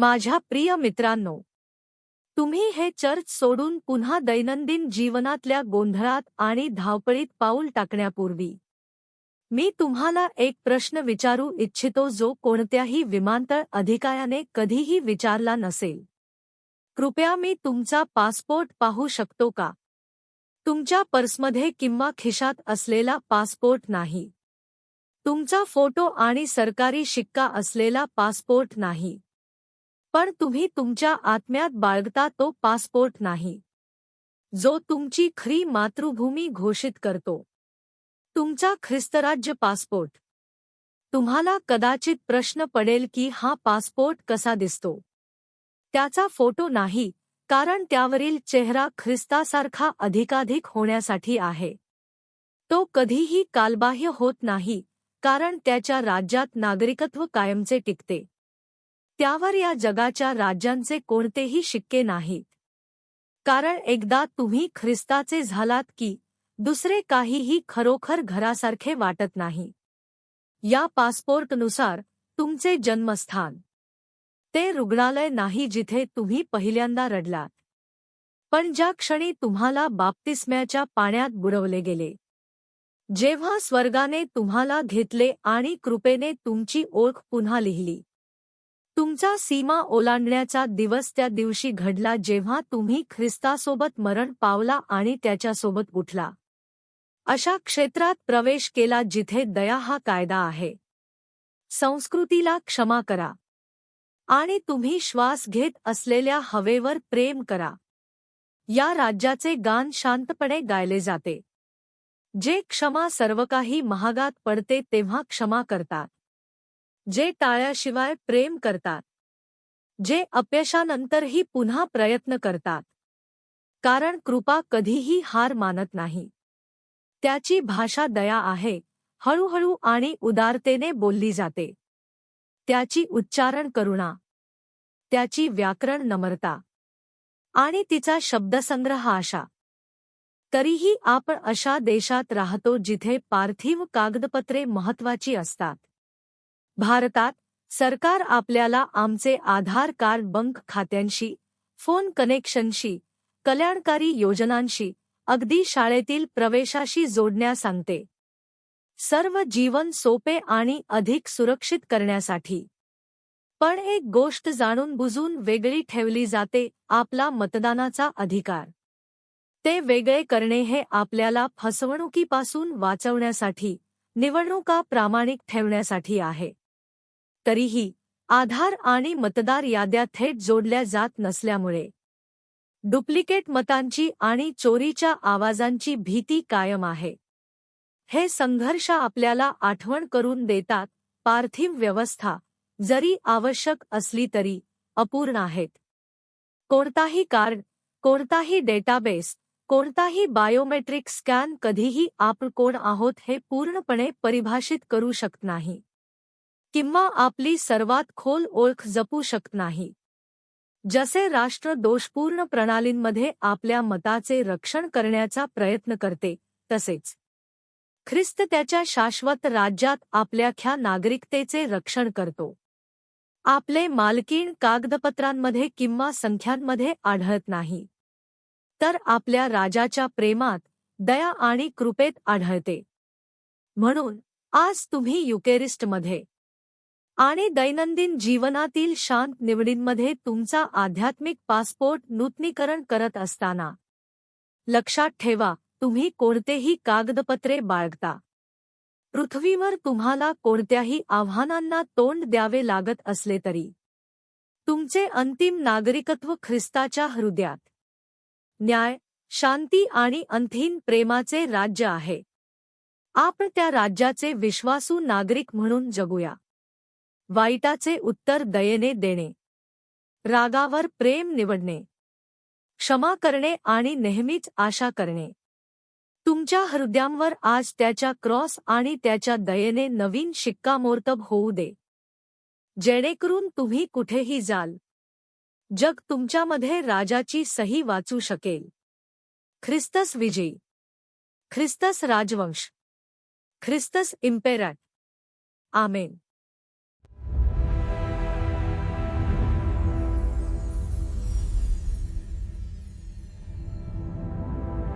माझ्या प्रिय मित्रांनो, तुम्ही हे चर्च सोडून पुन्हा दैनंदिन जीवनातल्या गोंधळात आणि धावपळीत पाऊल टाकण्यापूर्वी मी तुम्हाला एक प्रश्न विचारू इच्छितो जो कोणत्याही विमानतळ अधिकाऱ्याने कधीही विचारला नसेल. कृपया मी तुमचा पासपोर्ट पाहू शकतो का? तुमच्या पर्समध्ये किंवा खिशात असलेला पासपोर्ट नाही. तुमचा फोटो आणि सरकारी शिक्का असलेला पासपोर्ट नाही. पण तुम्ही तुमच्या आत्म्यात बाळगता तो पासपोर्ट नाही, जो तुमची खरी मातृभूमी घोषित करतो. तुमचा ख्रिस्तराज्य पासपोर्ट. तुम्हाला कदाचित प्रश्न पडेल की हा पासपोर्ट कसा दिसतो? त्याचा फोटो नाही, कारण त्यावरील चेहरा ख्रिस्तासारखा अधिकाधिक होण्यासाठी आहे. तो कधीही कालबाह्य होत नाही, कारण त्याच्या राज्यात नागरिकत्व कायमचे टिकते. त्यावर या जगाच्या राज्यांचे कोणतेही शिक्के नाहीत. कारण एकदा तुम्ही ख्रिस्ताचे झालात की दुसरे काहीही खरोखर घरासारखे वाटत नाही. या पासपोर्टनुसार तुमचे जन्मस्थान ते रुग्णालय नाही जिथे तुम्ही पहिल्यांदा रडलात, पण ज्या क्षणी तुम्हाला बाप्तिस्म्याच्या पाण्यात बुडवले गेले, जेव्हा स्वर्गाने तुम्हाला घेतले आणि कृपेने तुमची ओळख पुन्हा लिहिली. तुमचा सीमा ओलांडण्याचा दिवस त्या दिवशी घडला जेव्हा तुम्ही ख्रिस्तासोबत मरण पावला आणि त्याच्यासोबत उठला. अशा क्षेत्रात प्रवेश केला जिथे दया हा कायदा आहे. संस्कृतीला क्षमा करा आणि तुम्ही श्वास घेत असलेल्या हवेवर प्रेम करा. या राज्याचे गान शांतपणे गायले जाते. जे क्षमा सर्वकाही महागात पडते तेव्हा क्षमा करतात. जे टाळ्याशिवाय प्रेम करतात. जे अपयशानंतरही पुन्हा प्रयत्न करतात. कारण कृपा कधीही हार मानत नाही. त्याची भाषा दया आहे, हळूहळू आणि उदारतेने बोलली जाते. त्याची उच्चारण करुणा, त्याची व्याकरण नम्रता आणि तिचा शब्दसंग्रह आशा. तरीही आपण अशा देशात राहतो जिथे पार्थिव कागदपत्रे महत्त्वाची असतात. भारतात सरकार आपल्याला आमचे आधार कार्ड बँक खात्यांशी, फोन कनेक्शनशी, कल्याणकारी योजनांशी, अगदी शाळेतील प्रवेशाशी जोडण्यास सांगते. सर्व जीवन सोपे आणि अधिक सुरक्षित करण्यासाठी. पण एक गोष्ट जाणून बुजून वेगळी ठेवली जाते, आपला मतदानाचा अधिकार. ते वेगळे करणे हे आपल्याला फसवणुकीपासून वाचवण्यासाठी, निवडणुका प्रामाणिक ठेवण्यासाठी आहे. तरीही आधार आणि मतदार याद्या थेट जोडल्या जात नसल्यामुळे डुप्लिकेट मतांची आणि चोरीच्या आवाजांची भीती कायम आहे. हे संघर्ष आपल्याला आठवण करून देतात, पार्थिव व्यवस्था, जरी आवश्यक असली तरी, अपूर्ण आहेत. कोणताही कार्ड, कोणताही डेटाबेस, कोणताही बायोमेट्रिक स्कॅन कधीही आपण कोण आहोत हे पूर्णपणे परिभाषित करू शकत नाही, किंवा आपली सर्वात खोल ओळख जपू शकत नाही. जसे राष्ट्र दोषपूर्ण प्रणालींमध्ये आपल्या मताचे रक्षण करण्याचा प्रयत्न करते, तसेच ख्रिस्त त्याच्या शाश्वत राज्यात आपल्याख्या नागरिकतेचे रक्षण करतो. आपले मालकीण कागदपत्रांमध्ये किंवा संख्यांमध्ये आढळत नाही, तर आपल्या राजाच्या प्रेमात, दया आणि कृपेत आढळते. म्हणून आज तुम्ही युकेरिस्टमध्ये आणि दैनंदिन जीवनातील शांत निवडींमध्ये तुमचा आध्यात्मिक पासपोर्ट नूतनीकरण करत असताना लक्षात ठेवा, तुम्ही कोणतेही कागदपत्रे बाळगता. पृथ्वीवर तुम्हाला कोणत्याही आव्हानांना तोंड द्यावे लागत असले तरी तुमचे अंतिम नागरिकत्व ख्रिस्ताच्या हृदयात न्याय, शांती आणि अंतिम प्रेमाचे राज्य आहे. आपण त्या राज्याचे विश्वासू नागरिक म्हणून जगूया. वाईटाचे उत्तर दयेने देणे, रागावर प्रेम निवडणे, क्षमा करणे आणि नेहमीच आशा करणे. तुमच्या हृदयांवर आज त्याच्या क्रॉस आणि त्याच्या दयेने नवीन शिक्कामोर्तब होऊ दे, जेणेकरून तुम्ही कुठेही जाल, जग तुमच्यामध्ये राजाची सही वाचू शकेल. ख्रिस्तस विजयी. ख्रिस्तस राजवंश. ख्रिस्तस इम्पेरट. आमेन.